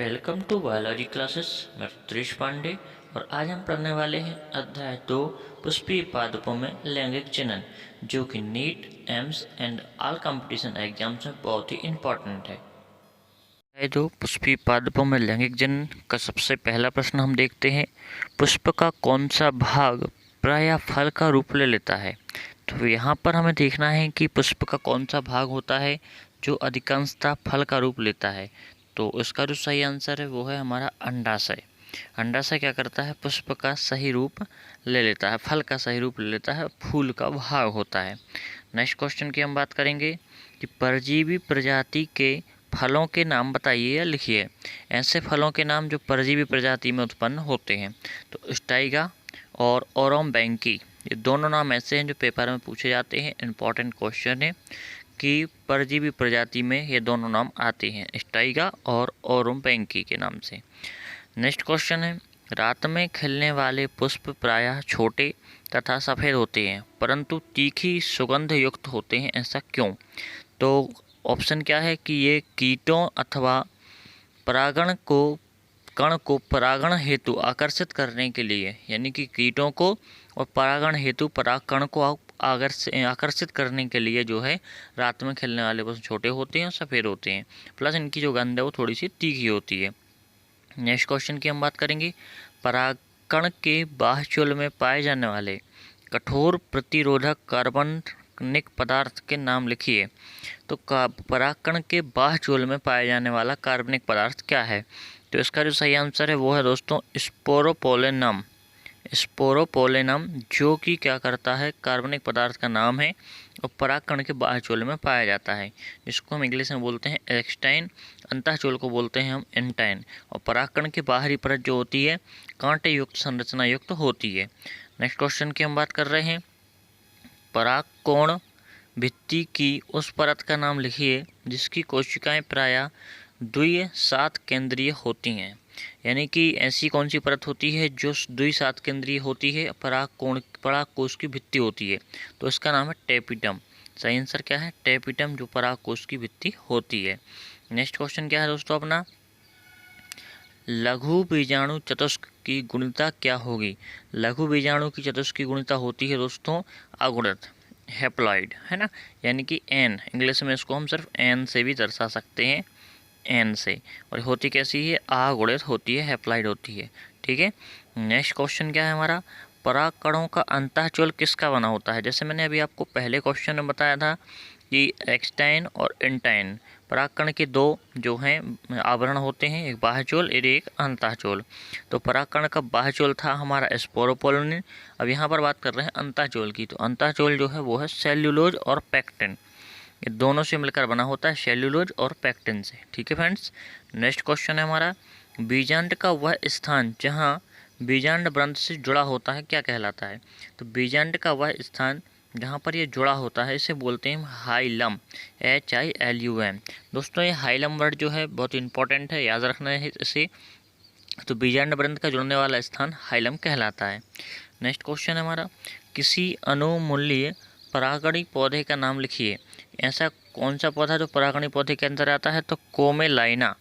Welcome to biology classes. मैं त्रिश पांडे और आज हम पढ़ने वाले हैं अध्याय 2 पुष्पीय पादपों में लैंगिक जनन, जो कि NEET, AIIMS and all competition exams में बहुत ही इम्पोर्टेंट है। अध्याय 2 पुष्पीय पादपों में लैंगिक जनन का सबसे पहला प्रश्न हम देखते हैं। पुष्प का कौन सा भाग प्रायः फल का रूप ले लेता है? तो यहाँ पर हमें देखना है कि पुष्प का कौन सा भाग होता है जो अधिकांशतः फल का रूप लेता है। तो इसका जो सही आंसर है वो है हमारा अंडाशय। अंडाशय क्या करता है? पुष्प का सही रूप ले लेता है, फल का सही रूप ले लेता है, फूल का भाग होता है। नेक्स्ट क्वेश्चन की हम बात करेंगे कि परजीवी प्रजाति के फलों के नाम बताइए या लिखिए। ऐसे फलों के नाम जो परजीवी प्रजाति में उत्पन्न होते हैं। तो स्टाइगा और ओरोम बैंकी, ये दोनों नाम ऐसे हैं जो पेपर में पूछे जाते हैं। इम्पॉर्टेंट क्वेश्चन है कि परजीवी प्रजाति में ये दोनों नाम आते हैं, स्टाइगा और ओरोम बैंकी के नाम से। नेक्स्ट क्वेश्चन है, रात में खिलने वाले पुष्प प्रायः छोटे तथा सफ़ेद होते हैं परंतु तीखी सुगंध युक्त होते हैं, ऐसा क्यों? तो ऑप्शन क्या है कि ये कीटों अथवा परागण को परागण हेतु आकर्षित करने के लिए, यानी कि कीटों को और परागण हेतु परागकण को आकर्षित करने के लिए जो है रात में खिलने वाले पुष्प छोटे होते हैं और सफ़ेद होते हैं, प्लस इनकी जो गंध है वो थोड़ी सी तीखी होती है। नेक्स्ट क्वेश्चन की हम बात करेंगे, परागकण के बाह्यचूल में पाए जाने वाले कठोर प्रतिरोधक कार्बनिक पदार्थ के नाम लिखिए। तो परागकण के बाह्यचूल में पाए जाने वाला कार्बनिक पदार्थ क्या है? तो इसका जो सही आंसर है वो है दोस्तों स्पोरोपोलेनम। स्पोरोपोलेनम जो कि क्या करता है, कार्बनिक पदार्थ का नाम है और परागकण के बाह्यचूल में पाया जाता है, जिसको हम इंग्लिश में बोलते हैं एक्सटाइन, अंतःचूल को बोलते हैं हम एंटाइन। और परागकण की बाहरी परत जो होती है कांटे युक्त संरचना युक्त होती है। नेक्स्ट क्वेश्चन की हम बात कर रहे हैं, परागकोण भित्ति की उस परत का नाम लिखिए जिसकी कोशिकाएं प्रायः द्वि-सात केंद्रीय होती हैं। यानी कि ऐसी कौन सी परत होती है जो द्वि-सात केंद्रीय होती है, परागकोश की भित्ति होती है? तो इसका नाम है टेपिटम। सही आंसर क्या है? टेपिटम, जो परागकोश की भित्ति होती है। नेक्स्ट क्वेश्चन क्या है दोस्तों अपना, लघु बीजाणु चतुष्क की गुणिता क्या होगी? लघु बीजाणु की चतुष्क की गुणिता होती है दोस्तों अगुणित, हैप्लॉइड, है ना, यानी कि एन। इंग्लिश में इसको हम सिर्फ एन से भी दर्शा सकते हैं, एन से। और होती कैसी है? अगुणित होती है, हैप्लॉइड होती है। ठीक है। नेक्स्ट क्वेश्चन क्या है हमारा, परागकणों का अंतःचूल किसका बना होता है? जैसे मैंने अभी आपको पहले क्वेश्चन में बताया था कि एक्सटाइन और इंटाइन परागकण के दो जो हैं आवरण होते हैं, एक बाह्यचूल और एक अंतःचूल। तो परागकण का बाह्यचूल था हमारा स्पोरोपोलिन। अब यहाँ पर बात कर रहे हैं अंतःचूल की। तो अंतःचूल जो है वो है सेल्यूलोज और पैक्टिन, ये दोनों से मिलकर बना होता है, सेल्यूलोज और पैक्टिन से। ठीक है फ्रेंड्स। नेक्स्ट क्वेश्चन है हमारा, बीजांड का वह स्थान जहाँ बीजांड ग्रंथ से जुड़ा होता है क्या कहलाता है? तो बीजांड का वह स्थान जहाँ पर ये जुड़ा होता है इसे बोलते हैं हाइलम, HILUM। दोस्तों ये हाइलम वर्ड जो है बहुत इंपॉर्टेंट है, याद रखना है इसे। तो बीजांड ग्रंथ का जुड़ने वाला स्थान हाइलम कहलाता है। नेक्स्ट क्वेश्चन है हमारा, किसी अनुमूल्य परागणी पौधे का नाम लिखिए। ऐसा कौन सा पौधा जो परागणी पौधे के अंदर आता है? तो कोमेलाइना।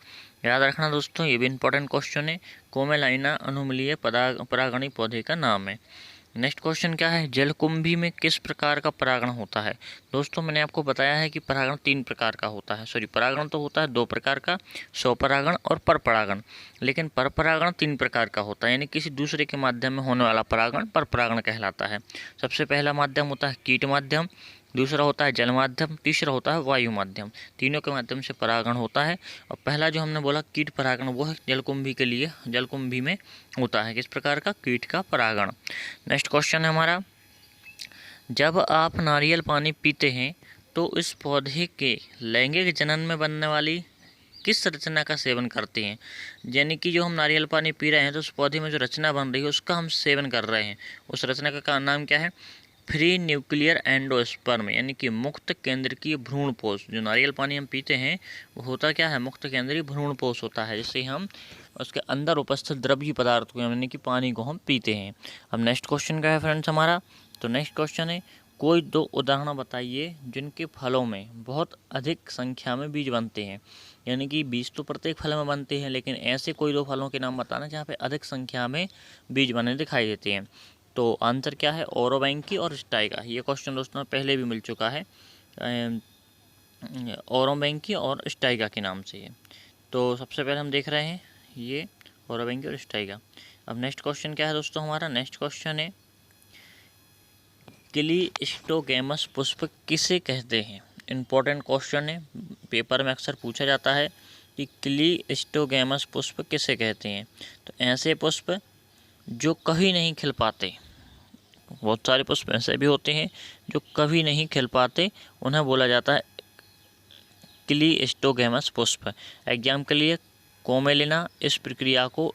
याद रखना दोस्तों, ये भी इंपॉर्टेंट क्वेश्चन है। कोमेलाइना अनुमूल्य परागणी पौधे का नाम है। नेक्स्ट क्वेश्चन क्या है, जलकुंभी में किस प्रकार का परागण होता है? दोस्तों मैंने आपको बताया है कि परागण 3 प्रकार का होता है, सॉरी परागण तो होता है 2 प्रकार का, स्वपरागण और परपरागण। लेकिन परपरागण 3 प्रकार का होता है, यानी किसी दूसरे के माध्यम में होने वाला परागण परपरागण कहलाता है। सबसे पहला माध्यम होता है कीट माध्यम, दूसरा होता है जल माध्यम, तीसरा होता है वायु माध्यम। तीनों के माध्यम से परागण होता है। और पहला जो हमने बोला कीट परागण, वो है जलकुंभी के लिए, जलकुंभी में होता है किस प्रकार का? कीट का परागण। नेक्स्ट क्वेश्चन है हमारा, जब आप नारियल पानी पीते हैं तो इस पौधे के लैंगिक जनन में बनने वाली किस रचना का सेवन करते हैं? यानी कि जो हम नारियल पानी पी रहे हैं तो उस पौधे में जो रचना बन रही है उसका हम सेवन कर रहे हैं। उस रचना का नाम क्या है? फ्री न्यूक्लियर एंडोस्पर्म, यानी कि मुक्त केंद्रकीय भ्रूणपोष। जो नारियल पानी हम पीते हैं वो होता क्या है? मुक्त केंद्रीय भ्रूणपोष होता है, जिससे हम उसके अंदर उपस्थित द्रव्य पदार्थ को, यानी कि पानी को हम पीते हैं। अब नेक्स्ट क्वेश्चन क्या है फ्रेंड्स हमारा? तो नेक्स्ट क्वेश्चन है, कोई 2 उदाहरण बताइए जिनके फलों में बहुत अधिक संख्या में बीज बनते हैं। यानी कि बीज तो प्रत्येक फल में बनते हैं, लेकिन ऐसे कोई 2 फलों के नाम बताना जहाँ पे अधिक संख्या में बीज बने दिखाई देते हैं। तो आंसर क्या है, ओरोबैंकी और स्टाइगा। ये क्वेश्चन दोस्तों पहले भी मिल चुका है, ओरोबैंकी और स्टाइगा के नाम से है। तो सबसे पहले हम देख रहे हैं ये ओरोबैंकी और स्टाइगा। अब नेक्स्ट क्वेश्चन क्या है दोस्तों हमारा, नेक्स्ट क्वेश्चन है क्लीस्टोगैमस पुष्प किसे कहते हैं। इम्पोर्टेंट क्वेश्चन है, पेपर में अक्सर पूछा जाता है कि क्लीस्टोगैमस पुष्प किसे कहते हैं। तो ऐसे पुष्प जो कभी नहीं खिल पाते, बहुत सारे पुष्प ऐसे भी होते हैं जो कभी नहीं खिल पाते, उन्हें बोला जाता है क्लीस्टोगैमस पुष्प। एग्जाम के लिए कोमेलिना, इस प्रक्रिया को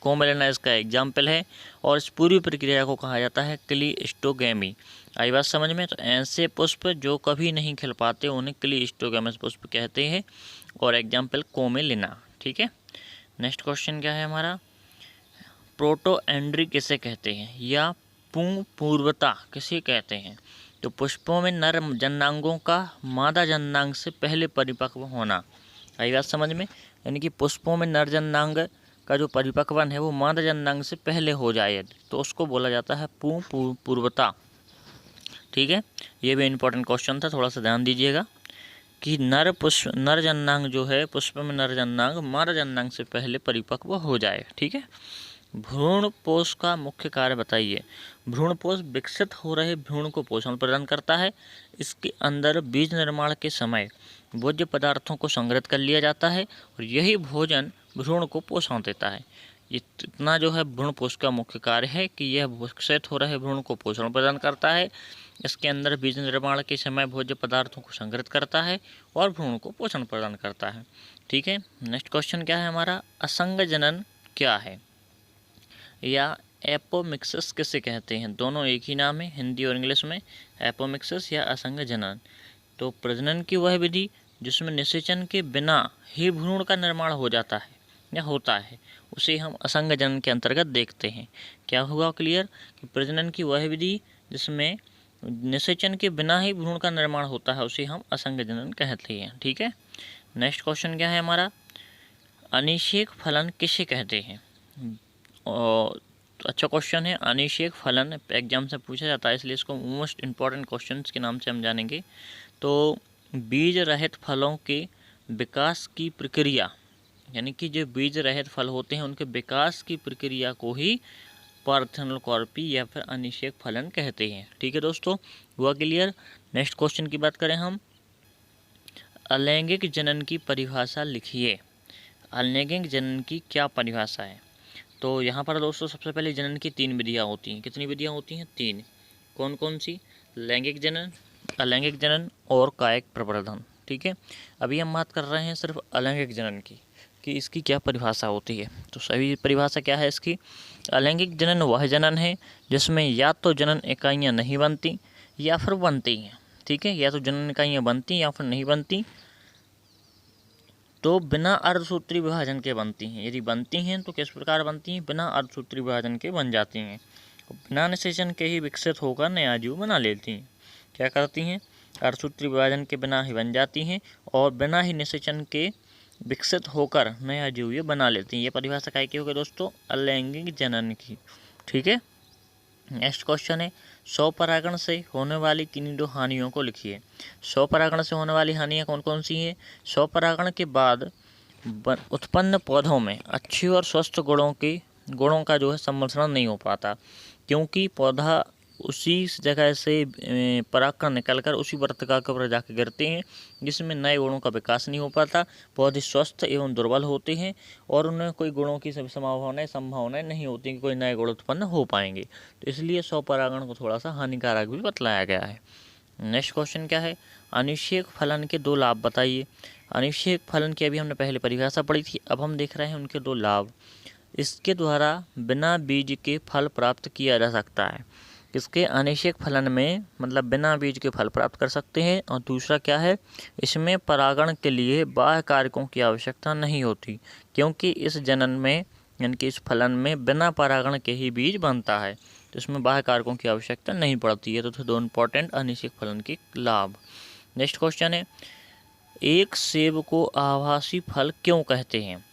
कोमेलिना इसका एग्जाम्पल है, और इस पूरी प्रक्रिया को कहा जाता है क्लीस्टोगैमी। आई बात समझ में। तो ऐसे पुष्प जो कभी नहीं खिल पाते उन्हें क्लीस्टोगैमस पुष्प कहते हैं, और एग्जाम्पल कोमेलिना। ठीक है, नेक्स्ट क्वेश्चन क्या है हमारा, प्रोटोएंड्री किसे कहते हैं या पुंपूर्वता किसे कहते हैं। तो पुष्पों में नर जननांगों का मादा जननांग से पहले परिपक्व होना। आई बात समझ में, यानी कि पुष्पों में नर जननांग का जो परिपक्वन है वो मादा जननांग से पहले हो जाए तो उसको बोला जाता है पुंपूर्वता। ठीक है, ये भी इम्पोर्टेंट क्वेश्चन था, थोड़ा सा ध्यान दीजिएगा कि नर जननांग जो है, पुष्प में नर जननांग मादा जननांग से पहले परिपक्व हो जाए। ठीक है, भ्रूणपोष का मुख्य कार्य बताइए। भ्रूणपोष विकसित हो रहे भ्रूण को पोषण प्रदान करता है। इसके अंदर बीज निर्माण के समय भोज्य पदार्थों को संग्रहित कर लिया जाता है और यही भोजन भ्रूण को पोषण देता है। ये इतना जो है भ्रूणपोष का मुख्य कार्य है कि यह विकसित हो रहे भ्रूण को पोषण प्रदान करता है, इसके अंदर बीज निर्माण के समय भोज्य पदार्थों को संग्रहित करता है और भ्रूण को पोषण प्रदान करता है। ठीक है, नेक्स्ट क्वेश्चन क्या है हमारा, असंग जनन क्या है या एपोमिक्सिस किसे कहते हैं। दोनों एक ही नाम है हिंदी और इंग्लिश में, एपोमिक्सिस या असंग जनन। तो प्रजनन की वह विधि जिसमें निषेचन के बिना ही भ्रूण का निर्माण हो जाता है या होता है, उसे हम असंग जनन के अंतर्गत देखते हैं। क्या हुआ क्लियर, कि प्रजनन की वह विधि जिसमें निषेचन के बिना ही भ्रूण का निर्माण होता है उसे हम असंग जनन कहते हैं। ठीक है, नेक्स्ट क्वेश्चन क्या है हमारा, अनिषेक फलन किसे कहते हैं। और अच्छा क्वेश्चन है, अनिषेक फलन एग्जाम से पूछा जाता है, इसलिए इसको मोस्ट इम्पॉर्टेंट क्वेश्चन के नाम से हम जानेंगे। तो बीज रहित फलों के विकास की प्रक्रिया, यानी कि जो बीज रहित फल होते हैं उनके विकास की प्रक्रिया को ही पार्थेनोकार्पी या फिर अनिषेक फलन कहते हैं। ठीक है दोस्तों, हुआ क्लियर। नेक्स्ट क्वेश्चन की बात करें हम, अलैंगिक जनन की परिभाषा लिखिए। अलैंगिक जनन की क्या परिभाषा है। तो यहाँ पर दोस्तों सबसे पहले जनन की 3 विधियाँ होती हैं। कितनी विधियाँ होती हैं, 3। कौन कौन सी, लैंगिक जनन, अलैंगिक जनन और कायिक प्रवर्धन। ठीक है, अभी हम बात कर रहे हैं सिर्फ अलैंगिक जनन की कि इसकी क्या परिभाषा होती है। तो सही परिभाषा क्या है इसकी, अलैंगिक जनन वह जनन है जिसमें या तो जनन इकाइयाँ नहीं बनती या फिर बनती हैं। ठीक है, या तो जनन इकाइयाँ बनती या फिर नहीं बनती, तो बिना अर्धसूत्री विभाजन के बनती हैं। यदि बनती हैं तो किस प्रकार बनती हैं, बिना अर्धसूत्री विभाजन के बन जाती हैं। बिना निषेचन के ही विकसित होकर नया जीव बना लेती हैं। क्या करती हैं, अर्धसूत्री विभाजन के बिना ही बन जाती हैं और बिना ही निषेचन के विकसित होकर नया जीव ये बना लेती हैं। ये परिभाषा क्या की होगी दोस्तों, अलैंगिक जनन की। ठीक है, नेक्स्ट क्वेश्चन है, स्वपरागण से होने वाली किन्हीं 2 हानियों को लिखिए। स्वपरागण से होने वाली हानियाँ कौन कौन सी हैं। स्वपरागण के बाद उत्पन्न पौधों में अच्छी और स्वस्थ गुणों का जो है सम्मिश्रण नहीं हो पाता, क्योंकि पौधा उसी जगह से परागकण निकलकर उसी वर्तिका के ऊपर जाकर गिरते हैं, जिसमें नए गुणों का विकास नहीं हो पाता। पौधे स्वस्थ एवं दुर्बल होते हैं और उन्हें कोई गुणों की संभावनाएं नहीं होती कि कोई नए गुण उत्पन्न हो पाएंगे। तो इसलिए स्वपरागण को थोड़ा सा हानिकारक भी बतलाया गया है। नेक्स्ट क्वेश्चन क्या है, अनिषेक फलन के 2 लाभ बताइए। अनिषेक फलन की अभी हमने पहले परिभाषा पढ़ी थी, अब हम देख रहे हैं उनके 2 लाभ। इसके द्वारा बिना बीज के फल प्राप्त किया जा सकता है। इसके अनिषेक फलन में मतलब बिना बीज के फल प्राप्त कर सकते हैं। और दूसरा क्या है, इसमें परागण के लिए बाह्य कारकों की आवश्यकता नहीं होती, क्योंकि इस जनन में यानी कि इस फलन में बिना परागण के ही बीज बनता है, तो इसमें बाह्य कारकों की आवश्यकता नहीं पड़ती है। तो 2 इम्पॉर्टेंट अनिषेक फलन के लाभ। नेक्स्ट क्वेश्चन है, एक सेब को आभासी फल क्यों कहते हैं?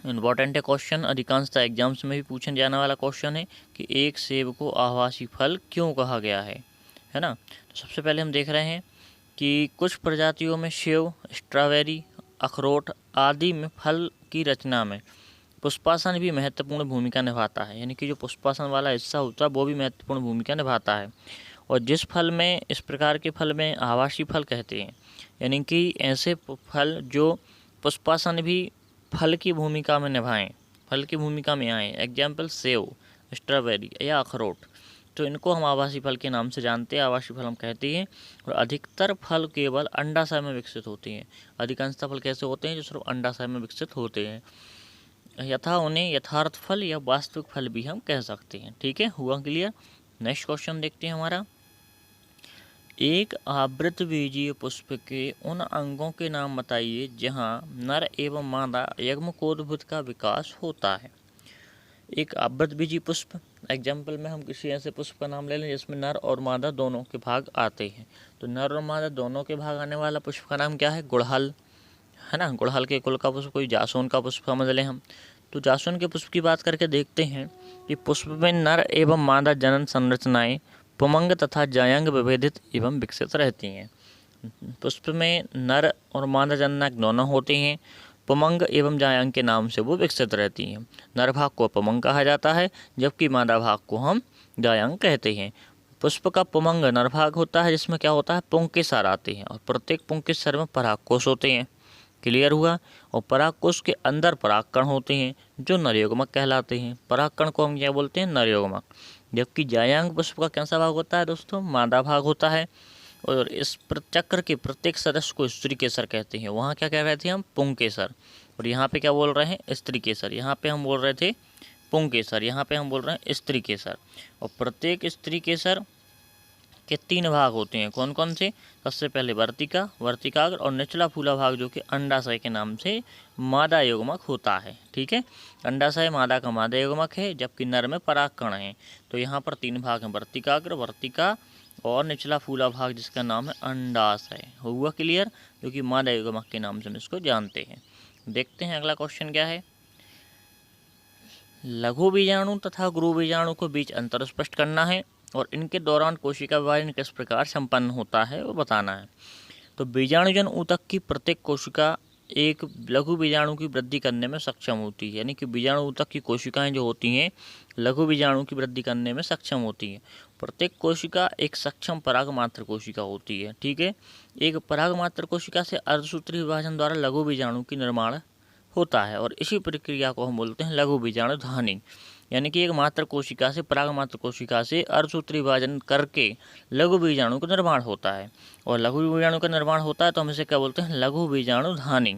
इम्पॉर्टेंट है क्वेश्चन, अधिकांशतः एग्जाम्स में भी पूछने जाने वाला क्वेश्चन है कि एक सेब को आभासी फल क्यों कहा गया है ना। तो सबसे पहले हम देख रहे हैं कि कुछ प्रजातियों में सेब, स्ट्रॉबेरी, अखरोट आदि में फल की रचना में पुष्पासन भी महत्वपूर्ण भूमिका निभाता है, यानी कि जो पुष्पासन वाला हिस्सा होता है वो भी महत्वपूर्ण भूमिका निभाता है। और जिस फल में, इस प्रकार के फल में आभासी फल कहते हैं, यानी कि ऐसे फल जो पुष्पासन भी फल की भूमिका में निभाएं, फल की भूमिका में आए। एग्जाम्पल सेब, स्ट्रॉबेरी या अखरोट, तो इनको हम आभासी फल के नाम से जानते हैं, आभासी फल हम कहते हैं। और अधिकतर फल केवल अंडाशय में विकसित होते हैं। अधिकांशतः फल कैसे होते हैं? जो सिर्फ अंडाशय में विकसित होते हैं, यथा उन्हें यथार्थ फल या वास्तविक फल भी हम कह सकते हैं। ठीक है, हुआ क्लियर। नेक्स्ट क्वेश्चन देखते हैं हमारा। एक आवृतबीजीय पुष्प के उन अंगों के नाम बताइए जहां नर एवं मादा युग्मकोद्भूत का विकास होता है। एक आवृतबीजी पुष्प, एग्जाम्पल में हम किसी ऐसे पुष्प का नाम ले लें जिसमें नर और मादा दोनों के भाग आते हैं। तो नर और मादा दोनों के भाग आने वाला पुष्प का नाम क्या है? गुड़हल, है ना। गुड़हल के कुल का पुष्प कोई जासून का पुष्प समझ लें हम। तो जासून के पुष्प की बात करके देखते हैं कि पुष्प में नर एवं मादा जनन संरचनाएं पुमंग तथा जायंग विभेदित एवं विकसित रहती हैं। पुष्प में नर और मादा जननांग दोनों होते हैं, पुमंग एवं जायंग के नाम से वो विकसित रहती हैं। नर भाग को पुमंग कहा जाता है, जबकि मादा भाग को हम जायंग कहते हैं। पुष्प का पुमंग नर भाग होता है जिसमें क्या होता है? पुंकेसर आते हैं, और प्रत्येक पुंकेसर में परागकोश होते हैं। क्लियर हुआ। और परागकोश के अंदर परागकण होते हैं जो नरयुग्मक कहलाते हैं। परागकण को हम क्या बोलते हैं? नरयुग्मक। जबकि जायांग पुष्प का कैसा भाग होता है दोस्तों? मादा भाग होता है। और इस चक्र के प्रत्येक सदस्य को स्त्री केसर कहते हैं। वहाँ क्या कह रहे थे हम? पुंकेसर। और यहाँ पे क्या बोल रहे हैं? स्त्री केसर। यहाँ पे हम बोल रहे थे पुंकेसर, यहाँ पे हम बोल रहे हैं स्त्री केसर। और प्रत्येक स्त्री केसर के 3 भाग होते हैं। कौन कौन से? सबसे पहले वर्तिका, वर्तिकाग्र, और निचला फूला भाग जो कि अंडाशय के नाम से मादा युग्मक होता है। ठीक है, अंडाशय मादा का मादा युग्मक है, जबकि नर में परागकण है। तो यहाँ पर 3 भाग हैं, वर्तिकाग्र, वर्तिका और निचला फूला भाग जिसका नाम है अंडाशय। हुआ क्लियर? जो कि मादा युग्मक के नाम से हम इसको जानते हैं। देखते हैं अगला क्वेश्चन क्या है। लघु बीजाणु तथा गुरु बीजाणु के बीच अंतर स्पष्ट करना है और इनके दौरान कोशिका विभाजन किस प्रकार संपन्न होता है वो बताना है। तो बीजाणुजन ऊतक की प्रत्येक कोशिका एक लघु बीजाणु की वृद्धि करने में सक्षम होती है, यानी कि बीजाणु ऊतक की कोशिकाएं जो होती हैं लघु बीजाणु की वृद्धि करने में सक्षम होती हैं। प्रत्येक कोशिका एक सक्षम परागमात्र कोशिका होती है। ठीक है, एक परागमात्र कोशिका से अर्धसूत्री विभाजन द्वारा लघु बीजाणु की निर्माण होता है, और इसी प्रक्रिया को हम बोलते हैं लघु बीजाणु धानी। यानी कि एक मात्र कोशिका से पराग मात्र कोशिका से अर्धसूत्री विभाजन करके लघु बीजाणु का निर्माण होता है। और लघु बीजाणु का निर्माण होता है तो हम इसे क्या बोलते हैं? लघु बीजाणु धानी।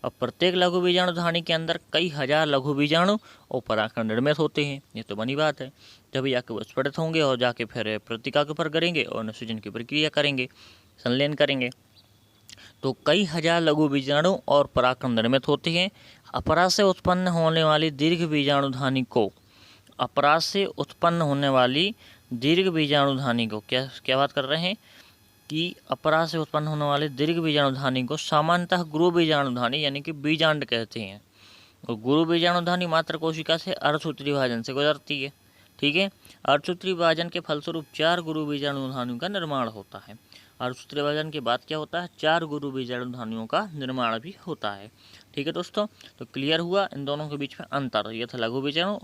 अब प्रत्येक लघु बीजाणु धानी के अंदर कई हजार लघु बीजाणु और परागकण निर्मित होते हैं। ये तो बनी बात है। तभी जाके वो स्फुटित होंगे और जाके फिर प्रत्तिका के ऊपर करेंगे और निषेचन की प्रक्रिया करेंगे, संलयन करेंगे। तो कई हजार लघु बीजाणु और परागकण निर्मित होते हैं। अपरा से उत्पन्न होने वाली दीर्घ बीजाणु धानी को, अपराध से उत्पन्न होने वाली दीर्घ बीजाणुधानी को क्या बात कर रहे हैं कि अपराध से उत्पन्न होने वाले दीर्घ बीजाणुधानी को सामान्यतः गुरु बीजाणुधानी यानी कि बीजांड कहते हैं। और गुरु बीजाणुधानी मात्र कोशिका से अर्धसूत्री विभाजन से गुजरती है। ठीक है, अर्धसूत्री विभाजन के फलस्वरूप 4 गुरु बीजाणुधानियों का निर्माण होता है। अर्धसूत्री विभाजन के बाद क्या होता है? 4 गुरु बीजाणुधानियों का निर्माण भी होता है। ठीक है दोस्तों, तो क्लियर हुआ इन दोनों के बीच में अंतर। ये था लघु बीजाणु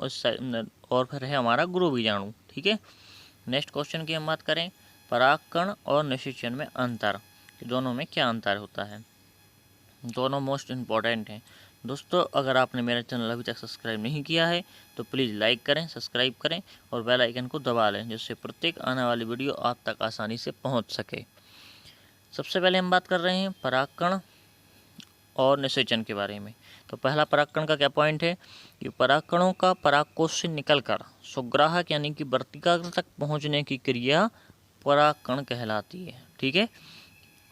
और फिर है हमारा गुरु बीजाणु। ठीक है, नेक्स्ट क्वेश्चन की हम बात करें, परागकण और निषेचन में अंतर, दोनों में क्या अंतर होता है? दोनों मोस्ट इम्पॉर्टेंट हैं दोस्तों। अगर आपने मेरा चैनल अभी तक सब्सक्राइब नहीं किया है तो प्लीज़ लाइक करें, सब्सक्राइब करें और बेल आइकन को दबा लें, जिससे प्रत्येक आने वाली वीडियो आप तक आसानी से पहुंच सके। सबसे पहले हम बात कर रहे हैं परागकण और निषेचन के बारे में। तो पहला परागकण का क्या पॉइंट है कि परागकणों का परागकोश से निकलकर सुग्राहक यानी कि वर्तिका तक पहुंचने की क्रिया परागकण कहलाती है। ठीक है,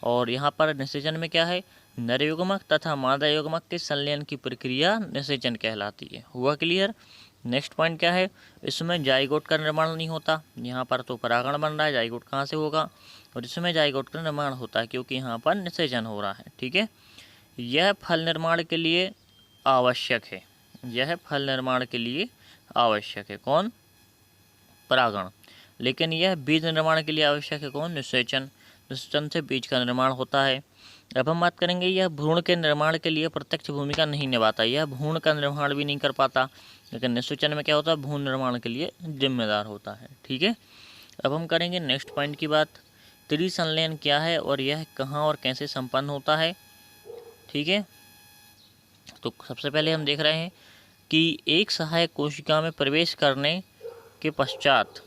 और यहाँ पर निषेचन में क्या है? नरयुग्मक तथा मादा युग्मक के संलयन की प्रक्रिया निषेचन कहलाती है। हुआ क्लियर? नेक्स्ट पॉइंट क्या है, इसमें जाइगोट का निर्माण नहीं होता। यहाँ पर तो परागण बन रहा है, जाइगोट कहाँ से होगा, और इसमें जाइगोट का निर्माण होता है क्योंकि यहाँ पर निषेचन हो रहा है। ठीक है, यह फल निर्माण के लिए आवश्यक है, यह फल निर्माण के लिए आवश्यक है कौन, परागण। लेकिन यह बीज निर्माण के लिए आवश्यक है कौन, निषेचन। निषेचन से बीज का निर्माण होता है। अब हम बात करेंगे, यह भ्रूण के निर्माण के लिए प्रत्यक्ष भूमिका नहीं निभाता, यह भ्रूण का निर्माण भी नहीं कर पाता, लेकिन निषेचन में क्या होता है, भ्रूण निर्माण के लिए जिम्मेदार होता है। ठीक है, अब हम करेंगे नेक्स्ट पॉइंट की बात, त्रिसंलयन क्या है और यह कहाँ और कैसे संपन्न होता है। ठीक है, तो सबसे पहले हम देख रहे हैं कि एक सहायक कोशिका में प्रवेश करने के पश्चात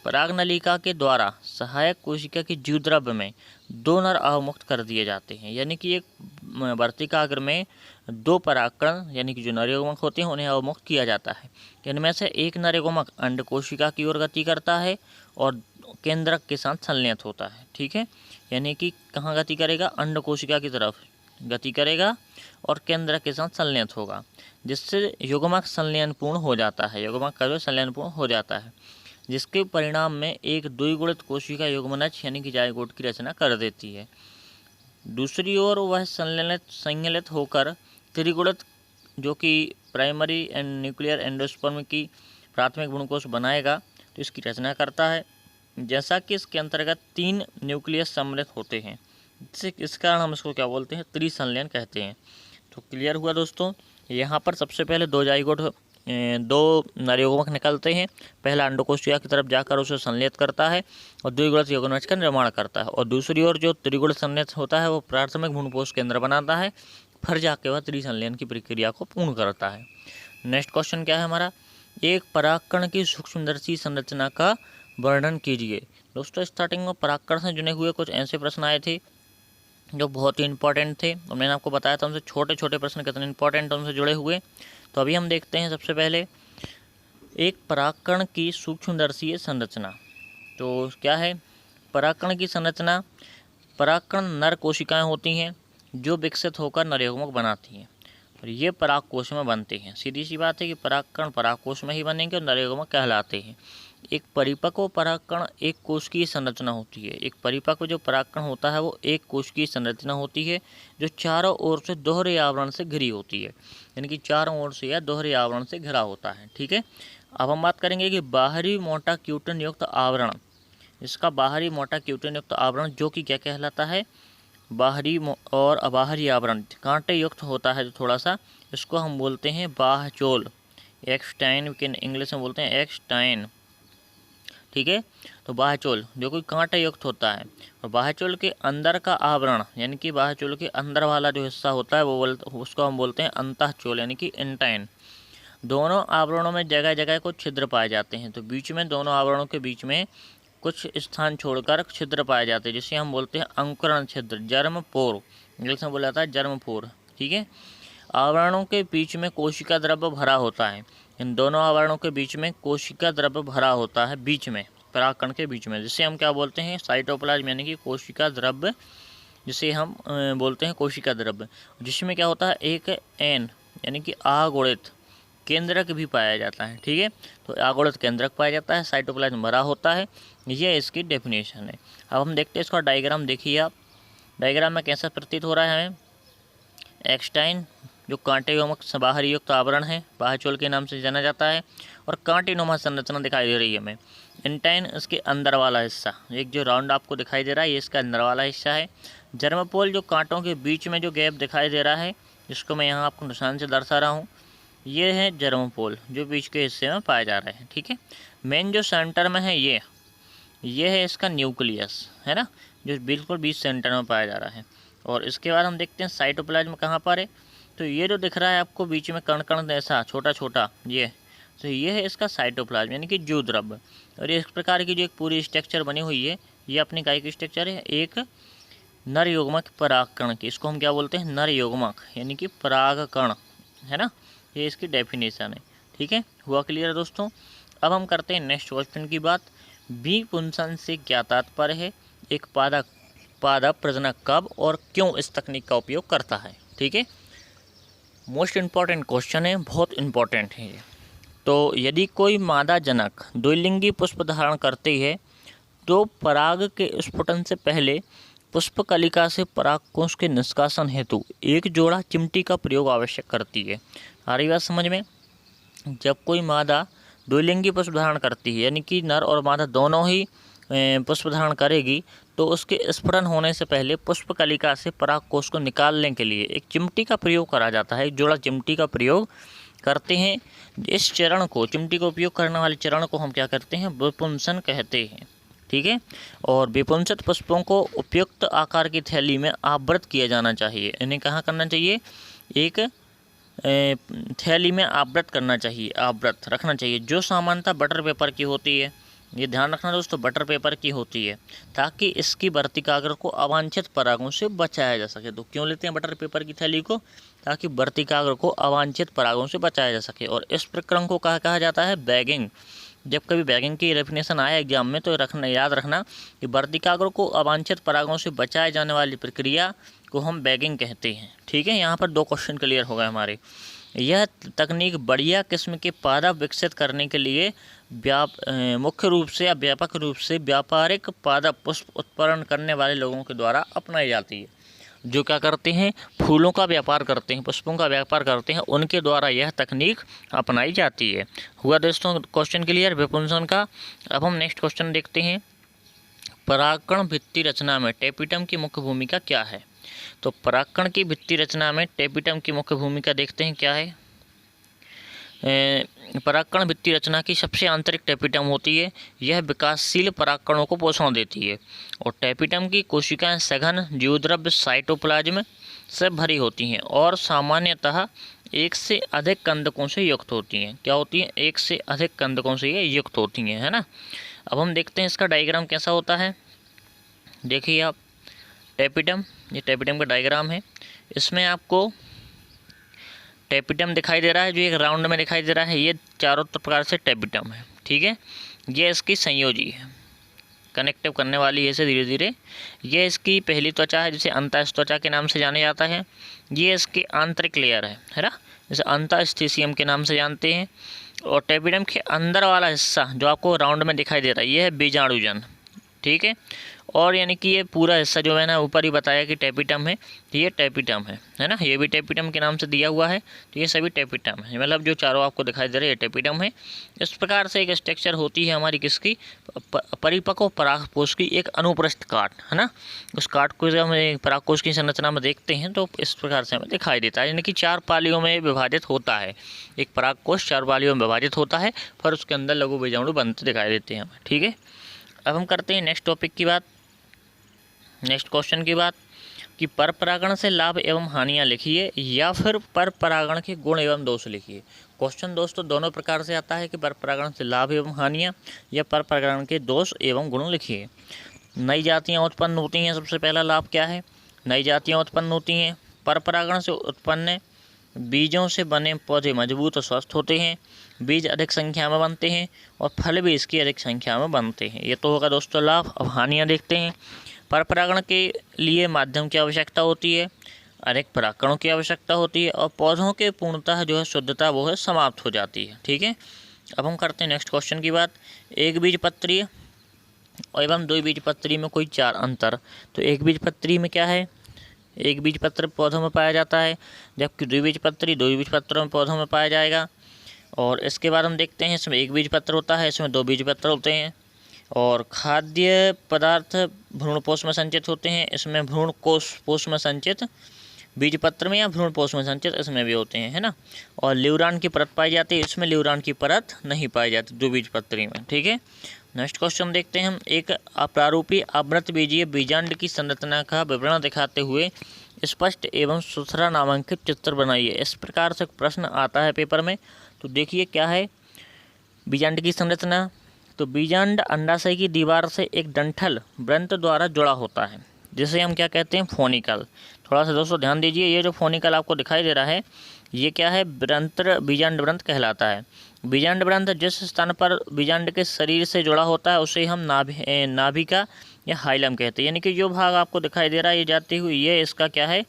परागनलिका के द्वारा सहायक कोशिका की जीवद्रव्य में 2 नर अवमुक्त कर दिए जाते हैं। यानी कि एक वर्तिकाग्र में 2 परागकण यानी कि जो नर युग्मक होते हैं उन्हें अवमुक्त किया जाता है। इनमें से एक नर युग्मक अंड कोशिका की ओर गति करता है और केंद्रक के साथ संलयित होता है। ठीक है, यानी कि कहाँ गति करेगा, अंड कोशिका की तरफ गति करेगा और केंद्रक के साथ संलयित होगा, जिससे युग्मक संलयन पूर्ण हो जाता है, युग्मक का जो संलयन पूर्ण हो जाता है, जिसके परिणाम में एक द्विगुणित कोशिका युग्मनज यानी कि जाइगोट की रचना कर देती है। दूसरी ओर वह संलयित होकर त्रिगुणित जो कि प्राइमरी एंड न्यूक्लियर एंडोस्पर्म की प्राथमिक भ्रूणकोश बनाएगा तो इसकी रचना करता है। जैसा कि इसके अंतर्गत 3 न्यूक्लियस सम्मिलित होते हैं, इस कारण हम इसको क्या बोलते हैं, त्रिसंलयन कहते हैं। तो क्लियर हुआ दोस्तों, यहाँ पर सबसे पहले 2 नर युग्मक निकलते हैं, पहला अंडकोशिका की तरफ जाकर उसे संलयित करता है और द्विगुणित युग्मनज का निर्माण करता है, और दूसरी ओर जो त्रिगुणित संलयन होता है वो प्राथमिक भ्रूणकोश केंद्र बनाता है, फिर जाके वह त्रिसंलयन की प्रक्रिया को पूर्ण करता है। नेक्स्ट क्वेश्चन क्या है हमारा, एक परागकण की सूक्ष्मदर्शी संरचना का वर्णन कीजिए। दोस्तों स्टार्टिंग में परागकण से जुड़े हुए कुछ ऐसे प्रश्न आए थे जो बहुत ही इंपॉर्टेंट थे, और मैंने आपको बताया था उनसे छोटे छोटे प्रश्न कितने इंपॉर्टेंट उनसे जुड़े हुए। तो अभी हम देखते हैं सबसे पहले एक परागकण की सूक्ष्मदर्शी संरचना। तो क्या है परागकण की संरचना, परागकण नर कोशिकाएं होती हैं जो विकसित होकर नर युग्मक बनाती हैं और ये परागकोश में बनते हैं। सीधी सी बात है कि परागकण परागकोश में ही बनेंगे और नर युग्मक कहलाते हैं। एक परिपक्व परागकण एक कोश की संरचना होती है, एक परिपक्व जो परागकण होता है वो एक कोश की संरचना होती है जो चारों ओर से दोहरे आवरण से घिरी होती है, यानी कि चारों ओर से या दोहरे आवरण से घिरा होता है। ठीक है, अब हम बात करेंगे कि बाहरी मोटा क्यूटन युक्त आवरण, इसका बाहरी मोटा क्यूटन युक्त आवरण जो कि क्या कहलाता है, बाहरी और अबाहरी आवरण कांटे युक्त होता है जो थोड़ा सा, इसको हम बोलते हैं बाह्यचोल, एक्सटाइन के इंग्लिश में बोलते हैं एक्सटाइन। ठीक है, तो बाह्यचोल जो कोई कांटे युक्त होता है, और बाह्यचोल के अंदर का आवरण यानी कि बाह्यचोल के अंदर वाला जो हिस्सा होता है वो उसको हम बोलते हैं अंतःचोल यानी कि इंटाइन। दोनों आवरणों में जगह जगह कुछ छिद्र पाए जाते हैं, तो बीच में दोनों आवरणों के बीच में कुछ स्थान छोड़कर छिद्र पाए जाते हैं जिसे हम बोलते हैं अंकुरण छिद्र, जर्म पोर, इंग्लिश में बोला जाता है जर्म पोर। ठीक है, आवरणों के बीच में कोशिका द्रव्य भरा होता है, इन दोनों आवरणों के बीच में कोशिका द्रव्य भरा होता है, बीच में परागकण के बीच में, जिसे हम क्या बोलते हैं, साइटोप्लाज्म यानी कि कोशिका द्रव्य, जिसे हम बोलते हैं कोशिका द्रव्य, जिसमें क्या होता है एक एन यानी कि आगुणित केंद्रक भी पाया जाता है। ठीक है, तो आगुणित केंद्रक पाया जाता है, साइटोप्लाज्म भरा होता है, यह इसकी डेफिनेशन है। अब हम देखते हैं इसका डायग्राम, देखिए आप डायग्राम में कैसा प्रतीत हो रहा है हमें, एक्सटाइन जो कांटे युग्मक बाहरी युक्त आवरण है, बाह्यचोल के नाम से जाना जाता है, और कांटेनुमा संरचना दिखाई दे रही है हमें, इंटाइन इसके अंदर वाला हिस्सा, एक जो राउंड आपको दिखाई दे रहा है ये इसका अंदर वाला हिस्सा है। जर्मपोल जो कांटों के बीच में जो गैप दिखाई दे रहा है, जिसको मैं यहाँ आपको निशान से दर्शा रहा हूँ, ये है जर्मपोल जो बीच के हिस्से में पाए जा रहे हैं। ठीक है, मेन जो सेंटर में है ये है इसका न्यूक्लियस, है ना, जो बिल्कुल बीच सेंटर में पाया जा रहा है। और इसके बाद हम देखते हैं साइटोप्लाज्म कहाँ पर है, तो ये जो दिख रहा है आपको बीच में कण कण जैसा छोटा छोटा ये, तो ये है इसका साइटोप्लाज्म यानी कि जीव द्रव्य। और ये इस प्रकार की जो एक पूरी स्ट्रक्चर बनी हुई है, ये अपनी काय की स्ट्रक्चर है, एक नर युग्मक परागकण की, इसको हम क्या बोलते हैं, नर युग्मक यानी कि परागकण, है ना, ये इसकी डेफिनेशन है। ठीक है, हुआ क्लियर दोस्तों। अब हम करते हैं नेक्स्ट क्वेश्चन की बात, बी पुंसन से क्या तात्पर्य है, एक पादप प्रजनक कब और क्यों इस तकनीक का उपयोग करता है। ठीक है, मोस्ट इम्पॉर्टेंट क्वेश्चन है, बहुत इम्पॉर्टेंट है ये। तो यदि कोई मादा जनक द्विलिंगी पुष्प धारण करती है तो पराग के स्फुटन से पहले पुष्पकलिका से परागकोश के निष्कासन हेतु एक जोड़ा चिमटी का प्रयोग आवश्यक करती है। आ रही बात समझ में? जब कोई मादा द्विलिंगी पुष्प धारण करती है, यानी कि नर और मादा दोनों ही पुष्प धारण करेगी, तो उसके स्फुटन होने से पहले पुष्पकलिका से परागकोश को निकालने के लिए एक चिमटी का प्रयोग करा जाता है। एक जोड़ा चिमटी का प्रयोग करते हैं। इस चरण को, चिमटी का उपयोग करने वाले चरण को हम क्या करते हैं? विपुंसन कहते हैं। ठीक है। और विपुंसित पुष्पों को उपयुक्त आकार की थैली में आवृत किया जाना चाहिए। इन्हें कहाँ करना चाहिए? एक थैली में आवृत करना चाहिए, आवृत रखना चाहिए, जो सामान्यतः बटर पेपर की होती है। ये ध्यान रखना दोस्तों, बटर पेपर की होती है, ताकि इसकी वर्तिकाग्र को अवांछित परागों से बचाया जा सके। तो क्यों लेते हैं बटर पेपर की थैली को? ताकि वर्तिकाग्र को अवांछित परागों से बचाया जा सके। और इस प्रक्रम को कहा जाता है बैगिंग। जब कभी बैगिंग की डेफिनेशन आए एग्जाम में तो याद रखना कि वर्तिकाग्र को अवांछित परागों से बचाए जाने वाली प्रक्रिया को हम बैगिंग कहते हैं। ठीक है। यहाँ पर 2 क्वेश्चन क्लियर हो गए हमारे। यह तकनीक बढ़िया किस्म के पादप विकसित करने के लिए मुख्य रूप से या व्यापक रूप से व्यापारिक पादप पुष्प उत्पादन करने वाले लोगों के द्वारा अपनाई जाती है। जो क्या करते हैं? फूलों का व्यापार करते हैं, पुष्पों का व्यापार करते हैं, उनके द्वारा यह तकनीक अपनाई जाती है। हुआ दोस्तों क्वेश्चन क्लियर विपुंसन का। अब हम नेक्स्ट क्वेश्चन देखते हैं। परागकण भित्ति रचना में टेपिटम की मुख्य भूमिका क्या है? तो परागकण की भित्ति रचना में टेपिटम की मुख्य भूमिका देखते हैं क्या है। परागकण भित्ति रचना की सबसे आंतरिक टेपिटम होती है। यह विकासशील परागकणों को पोषण देती है। और टेपिटम की कोशिकाएं सघन जीवद्रव्य साइटोप्लाज्म से भरी होती हैं और सामान्यतः एक से अधिक कंदकों से युक्त होती हैं। क्या होती हैं? एक से अधिक कंदकों से ये युक्त होती हैं, है ना। अब हम देखते हैं इसका डायग्राम कैसा होता है। देखिए आप, टेपिटम, ये टेपिटम का डायग्राम है। इसमें आपको टेपिटम दिखाई दे रहा है, जो एक राउंड में दिखाई दे रहा है। ये चारों प्रकार से टेपिटम है। ठीक है। ये इसकी संयोजी है, कनेक्टिव करने वाली है इसे धीरे धीरे। ये इसकी पहली त्वचा है, जिसे अंतःस्थ त्वचा के नाम से जाना जाता है। ये इसकी आंतरिक लेयर है ना, जिसे अंतःस्थिसियम के नाम से जानते हैं। और टेपिटम के अंदर वाला हिस्सा जो आपको राउंड में दिखाई दे रहा है, ये है बीजाणुजन। ठीक है। और यानी कि ये पूरा हिस्सा जो है ना, ऊपर ही बताया कि टेपिटम है, तो ये टेपिटम है ना। ये भी टेपिटम के नाम से दिया हुआ है, तो ये सभी टेपिटम है। मतलब जो चारों आपको दिखाई दे रहे हैं, ये टेपिटम है। इस प्रकार से एक स्ट्रक्चर होती है हमारी किसकी? परिपक्व परागकोश की एक अनुप्रस्थ काट, है ना। उस काट को जब हम परागकोश की संरचना में देखते हैं तो इस प्रकार से हमें दिखाई देता है, यानी कि 4 पालियों में विभाजित होता है। एक परागकोश 4 पालियों में विभाजित होता है, फिर उसके अंदर लघु बीजाणु बनते दिखाई देते हैं हमें। ठीक है। अब हम करते हैं नेक्स्ट टॉपिक की बात, नेक्स्ट क्वेश्चन की बात, कि पर परागण से लाभ एवं हानियाँ लिखिए या फिर पर परागण के गुण एवं दोष लिखिए। क्वेश्चन दोस्तों दोनों प्रकार से आता है कि पर परागण से लाभ एवं हानियाँ या पर परागण के दोष एवं गुण लिखिए। नई जातियाँ उत्पन्न होती हैं। सबसे पहला लाभ क्या है? नई जातियाँ उत्पन्न होती हैं। पर परागण से उत्पन्न बीजों से बने पौधे मजबूत और स्वस्थ होते हैं। बीज अधिक संख्या में बनते हैं और फल भी इसकी अधिक संख्या में बनते हैं। ये तो होगा दोस्तों लाभ। अब हानियाँ देखते हैं। पर परागण के लिए माध्यम की आवश्यकता होती है, अधिक परागकणों की आवश्यकता होती है और पौधों के पूर्णतः जो है शुद्धता वो है समाप्त हो जाती है। ठीक है। अब हम करते हैं नेक्स्ट क्वेश्चन की बात। एक बीजपत्री एवं द्विबीजपत्री में कोई 4 अंतर। तो एक बीजपत्री में क्या है? एक बीजपत्र पौधों में पाया जाता है, जबकि द्विबीजपत्री 2 बीजपत्रों में पौधों में पाया जाएगा। और इसके बाद हम देखते हैं, इसमें एक बीजपत्र होता है, इसमें 2 बीजपत्र होते हैं। और खाद्य पदार्थ भ्रूणपोष में संचित होते हैं, इसमें भ्रूणपोष में संचित बीजपत्र में या भ्रूणपोष में संचित इसमें भी होते हैं, है ना। और ल्यूरान की परत पाई जाती है, इसमें ल्यूरान की परत नहीं पाई जाती द्विबीजपत्री में। ठीक है। नेक्स्ट क्वेश्चन देखते हैं हम। एक अप्रारूपी आवृत बीजीय बीजांड की संरचना का विवरण दिखाते हुए स्पष्ट एवं सुथरा नामांकित चित्र बनाइए। इस प्रकार से प्रश्न आता है पेपर में। तो देखिए क्या है बीजांड की संरचना। तो बीजांड अंडाशय की दीवार से एक डंठल व्रंत द्वारा जुड़ा होता है, जिसे हम क्या कहते हैं? फोनिकल। थोड़ा सा दोस्तों ध्यान दीजिए, ये जो फोनिकल आपको दिखाई दे रहा है, ये क्या है? व्रंत्र बीजांड व्रंत कहलाता है। बीजांड व्रंत जिस स्थान पर बीजांड के शरीर से जुड़ा होता है उसे हम नाभिका या हाइलम कहते हैं। यानी कि जो भाग आपको दिखाई दे रहा है ये जाती हुई, ये इसका क्या है?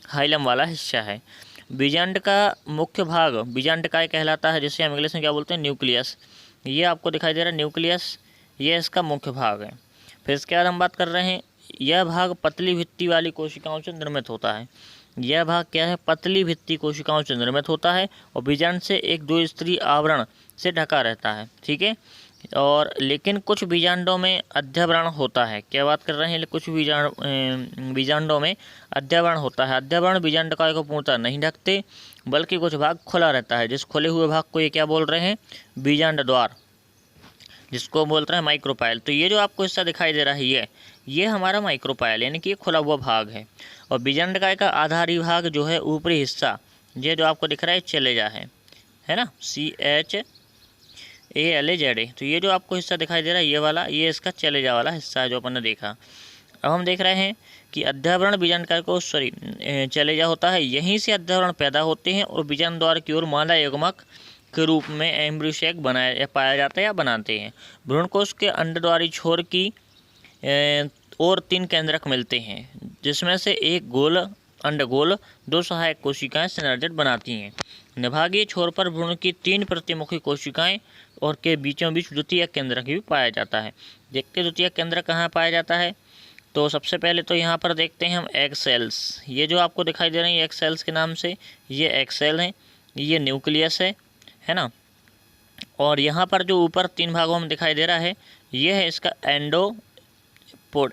हाइलम वाला हिस्सा है। बीजांड का मुख्य भाग बीजांडकाय कहलाता है, जिसे हम इंग्लिश में क्या बोलते हैं, न्यूक्लियस। ये आपको दिखाई दे रहा है न्यूक्लियस, ये इसका मुख्य भाग है। फिर इसके बाद हम बात कर रहे हैं, यह भाग पतली भित्ति वाली कोशिकाओं से निर्मित होता है। यह भाग क्या है, पतली भित्ति कोशिकाओं से निर्मित होता है और बीजांड से एक दो स्तरीय आवरण से ढका रहता है। ठीक है, और लेकिन कुछ बीजांडों में अध्यावरण होता है। क्या बात कर रहे हैं, कुछ बीजांडों में अध्यावरण होता है। अध्यावरण बीजांडकाय को पूर्णतः नहीं ढकते, बल्कि कुछ भाग खुला रहता है। जिस खुले हुए भाग को ये क्या बोल रहे हैं, बीजांड द्वार, जिसको बोलते हैं माइक्रोपाइल। तो ये जो आपको हिस्सा दिखाई दे रहा है, ये हमारा माइक्रोपाइल यानी कि ये खुला हुआ भाग है। और बीजांडकाय का आधारी भाग जो है, ऊपरी हिस्सा, ये जो आपको दिख रहा है चलेजा है ना, CHALAZA। तो ये जो आपको हिस्सा दिखाई दे रहा है, ये वाला, ये इसका चलेजा वाला हिस्सा है जो अपन ने देखा। अब हम देख रहे हैं कि अध्यावरण बीजांडकाय को चलेजा होता है, यहीं से अध्यावरण पैदा होते हैं और बीजांड द्वार की ओर मादा युग्मक के रूप में एम्ब्रियो सैक पाया जाता है या बनाते हैं। भ्रूणकोश के अंडद्वारी छोर की और 3 केंद्रक मिलते हैं, जिसमें से एक गोल अंडगोल 2 सहायक कोशिकाएं सिनर्जिड बनाती हैं। निभागीय छोर पर भ्रूण की 3 प्रतिमुखी कोशिकाएं और के बीचों बीच द्वितीयक केंद्रक भी पाया जाता है। देखते द्वितीयक केंद्रक कहाँ पाया जाता है, तो सबसे पहले तो यहाँ पर देखते हैं हम एग सेल्स। ये जो आपको दिखाई दे रहे हैं एग सेल्स के नाम से, ये एग सेल हैं, ये न्यूक्लियस है ना। और यहाँ पर जो ऊपर 3 भागों में दिखाई दे रहा है, ये है इसका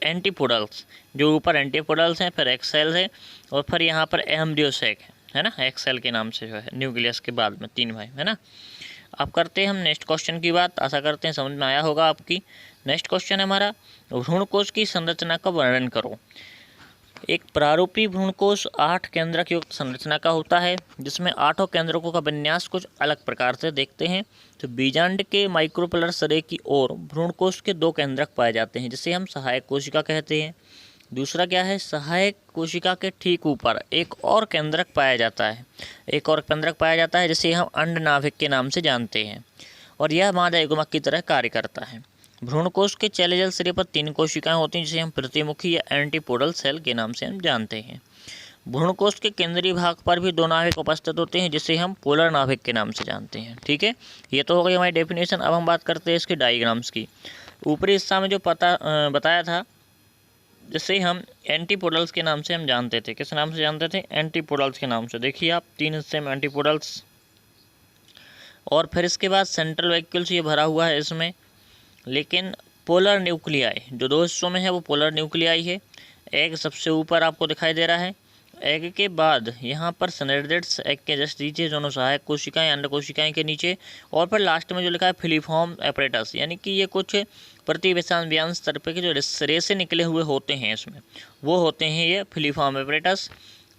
एंटीपोडल्स, जो ऊपर एंटीपोडल्स हैं, फिर एग सेल्स है, और फिर यहाँ पर एम्ब्रियो सैक है ना, एग सेल के नाम से जो है न्यूक्लियस के बाद में 3 भाई है ना। अब करते हैं हम नेक्स्ट क्वेश्चन की बात। आशा करते हैं समझ में आया होगा आपकी। नेक्स्ट क्वेश्चन है हमारा, भ्रूणकोश की संरचना का वर्णन करो। एक प्रारूपी भ्रूणकोश 8 केंद्रक युक्त संरचना का होता है, जिसमें 8 केंद्रकों का विन्यास कुछ अलग प्रकार से देखते हैं। तो बीजांड के माइक्रोपलर सिरे की ओर भ्रूणकोश के 2 केंद्रक पाए जाते हैं, जिसे हम सहायक कोशिका कहते हैं। दूसरा क्या है, सहायक कोशिका के ठीक ऊपर एक और केंद्रक पाया जाता है, जिसे हम अंडनाभिक के नाम से जानते हैं, और यह मादा युग्मक की तरह कार्य करता है। भ्रूणकोश के चलेजल सिरे पर 3 कोशिकाएं होती हैं, जिसे हम प्रतिमुखी या एंटीपोडल सेल के नाम से हम जानते हैं। भ्रूणकोश के केंद्रीय भाग पर भी 2 नाभिक उपस्थित होते हैं, जिसे हम पोलर नाभिक के नाम से जानते हैं। ठीक है, ये तो हो गई हमारी डेफिनेशन। अब हम बात करते हैं इसके डायग्राम्स की। ऊपरी हिस्सा में जो बताया था, जिसे हम एंटीपोडल्स के नाम से हम जानते थे। किस नाम से जानते थे, एंटीपोडल्स के नाम से। देखिए आप 3 हिस्से में एंटीपोडल्स, और फिर इसके बाद सेंट्रल वैक्यूल से ये भरा हुआ है इसमें, लेकिन पोलर न्यूक्लियाई जो 2 हिस्सों में है वो पोलर न्यूक्लियाई है। एग सबसे ऊपर आपको दिखाई दे रहा है, एग के बाद यहाँ पर सिनर्जिड्स, एग के जस्ट नीचे दोनों सहायक कोशिकाएं, अंड कोशिकाएं के नीचे, और फिर लास्ट में जो लिखा है फिलीफॉर्म एपरेटस, यानी कि ये कुछ प्रतिव्यान स्तर पे के जो सिरे से निकले हुए होते हैं इसमें, वो होते हैं ये फिलीफॉर्म एपरेटस।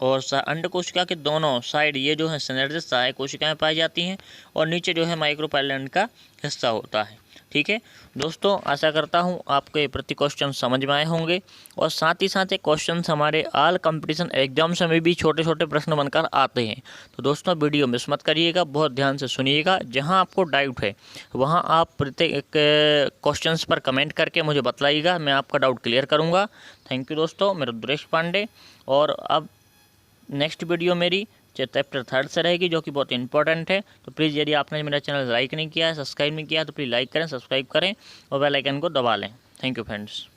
और अंड कोशिका के दोनों साइड ये जो है सिनर्जिड्स सहायक कोशिकाएं पाई जाती हैं, और नीचे जो है माइक्रोपाइल का हिस्सा होता है। ठीक है दोस्तों, आशा करता हूँ आपको ये प्रति क्वेश्चन समझ में आए होंगे, और साथ ही साथ ये क्वेश्चन हमारे ऑल कंपटीशन एग्जाम्स में भी छोटे छोटे प्रश्न बनकर आते हैं। तो दोस्तों वीडियो मिस मत करिएगा, बहुत ध्यान से सुनिएगा। जहाँ आपको डाउट है वहाँ आप प्रत्येक क्वेश्चन पर कमेंट करके मुझे बतलाइएगा, मैं आपका डाउट क्लियर करूँगा। थैंक यू दोस्तों, मेरा रुद्रेश पांडे। और अब नेक्स्ट वीडियो मेरी चैप्टर 3 से रहेगी, जो कि बहुत इंपॉर्टेंट है। तो प्लीज़ यदि आपने मेरा चैनल लाइक नहीं किया है, सब्सक्राइब नहीं किया है, तो प्लीज़ लाइक करें, सब्सक्राइब करें और बेल आइकन को दबा लें। Thank you friends.